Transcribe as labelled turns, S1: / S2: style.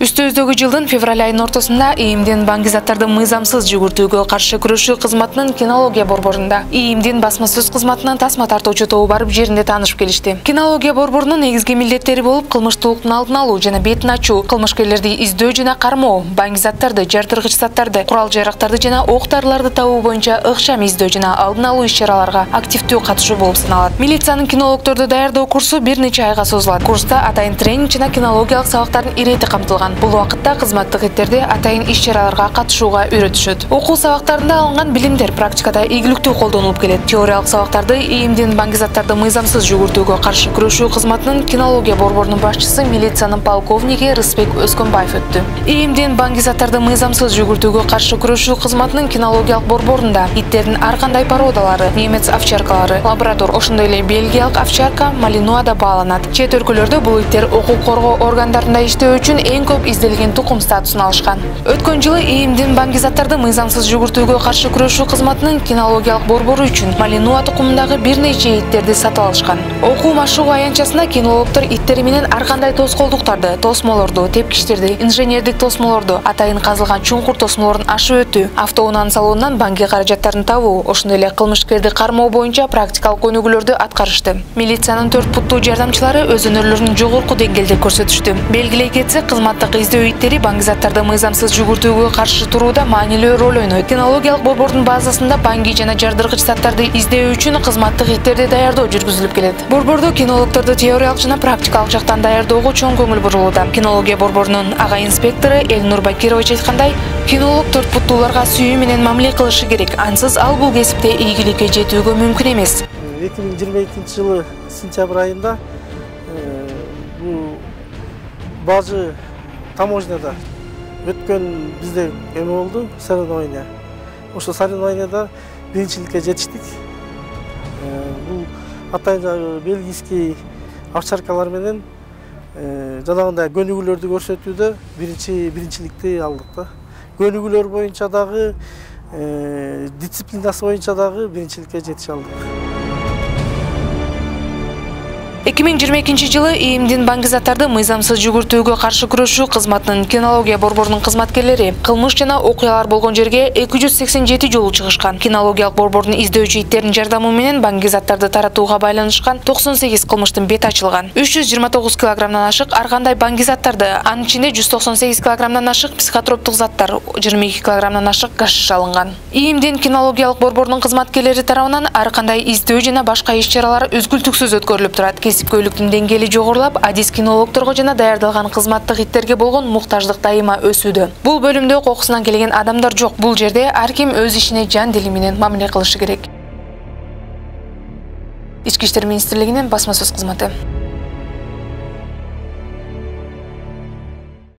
S1: Үстөздөгү жылдын февраль айынын ортосунда ИИМдин баңгизаттарды мыйзамсыз жүгүртүүгө каршы күрөшүү кызматынын кинология борборунда ИИМдин басма сөз кызматынан тасма тартуучу тобу барып жеринде таанышып келишти. Кинология борборунун негизги милдеттери болуп кылмыштуулуктун алдын алуу жана бетин ачуу, кылмышкерлерди издөө жана кармоо, баңгизаттарды, жардыргыч заттарды, курал-жарактарды жана ок-дарыларды табуу боюнча ыкчам издөө жана алдын алуу иш-чараларга активдүү катышуу болуп саналат. Милициянын кинологдорду даярдоо курсу бир нече айга созулат. Курста атайын тренинг жана кинологиялык сабактардын ирети камтылган. Бул вакытта кызматтык иттерди атайын иш-чараларга катышууга үйрөтүшөт. Окуу сабактарында алынган билимдер практикада ийгиликтүү колдонулуп келет. Теориялык сабактарды ИИМдин баңгизаттарды мыйзамсыз жүгүртүүгө каршы күрөшүү кызматынын кинология борборунун башчысы милициянын полковниги Рысбек Өзкөнбаев өттү. ИИМдин баңгизаттарды мыйзамсыз жүгүртүүгө каршы күрөшүү кызматынын кинологиялык борборунда иттердин ар кандай породалары, немец овчаркалары, лабрадор, ошондой эле бельгиялык овчарка, малинуа да бааланат. Чет өлкөлөрдө бул иттер укук коргоо органдарында иштөө үчүн эң көп изделген тукум статусун алышкан. Өткөн жылы ИИМдин баңгизаттарды мыйзамсыз жүгүртүүгө каршы күрөшүү кызматынын кинологиялык борбору үчүн малинуа тукумундагы бир нече иттерди сатып алышкан. Окуу машыгуу аянтчасында кинологдор иттери менен ар кандай тоскоолдуктарды, тосмолорду, тепкичтерди, инженердик тосмолорду, атайын казылган чуңкур тосмолорун ашып өтүү, автоунаа салонунан банки каражаттарын табуу, ошондой эле кылмышкерди кармоо боюнча практикалык өнүгүүлөрдү аткарышты. Милициянын 4 путтуу жардамчылары өз өнөрлөрүн жогорку деңгээлде көрсөтүштү. Белгилей кетсек, кызматтык издөө иттери баңгизаттарды мыйзамсыз жүгүртүүгө каршы турууда маанилүү роль ойнойт. Кинологиялык борбордун базасында банги жана жардыргыч заттарды издөө үчүн кызматтык иттерди даярдоо жүргүзүлүп келет. Борбордо кинологдорду теориялык жана практикалык жактан даярдоого чоң көңүл бурулууда. Кинология борборунун ага инспектору Элнур Бакирович айткандай, кинолог 4 путтууларга сүйүү менен мамиле кылышы керек. Ансыз ал бул кесипте ийгиликке жетүүгө мүмкүн эмес.
S2: 2022 жылы сентябрь айында бажы таможняда өткөн бизде эме болду, соревнование. Ошо соревнованияда биринчиликке жетиштик. Бул атайын бельгийский овчаркалар менен жанагындай көнүгүүлөрдү көрсөтүүдө биринчиликти алдык да. Көнүгүүлөр боюнча дагы, дисциплинасы боюнча дагы биринчиликке жетише алдык.
S1: 2022 жылы ИИМдин баңгизаттарды мыйзамсыз жүгүртүүгө каршы күрөшүү кызматынын кинология борборунун кызматкерлери кылмыш жана окуялар болгон жерге 287 жолу чыгышкан. Кинологиялык борбордун издөөчү иттердин жардамы менен баңгизаттарды таратууга байланышкан 98 кылмыштын бети ачылган. 329 килограммдан ашык ар кандай баңгизаттарды, анын ичинде 198 килограммдан ашык психотроптук заттар, 22 килограммдан ашык гашиш алынган. ИИМдин кинологиялык борборунун кызматкерлери тарабынан ар кандай издөө жана башка иш-чаралар үзгүлтүксүз өткөрүлүп турат. Кесипкөйлүктүн деңгээли жогорулап, адис кинологдорго жана даярдалган кызматтык иттерге болгон муктаждык дайыма өсүүдө. Бул бөлүмдө кокусунан келген адамдар жок. Бул жерде ар ким өз ишине жан дили менен мамиле кылышы керек. Ички иштер министрлигинин басма сөз кызматы.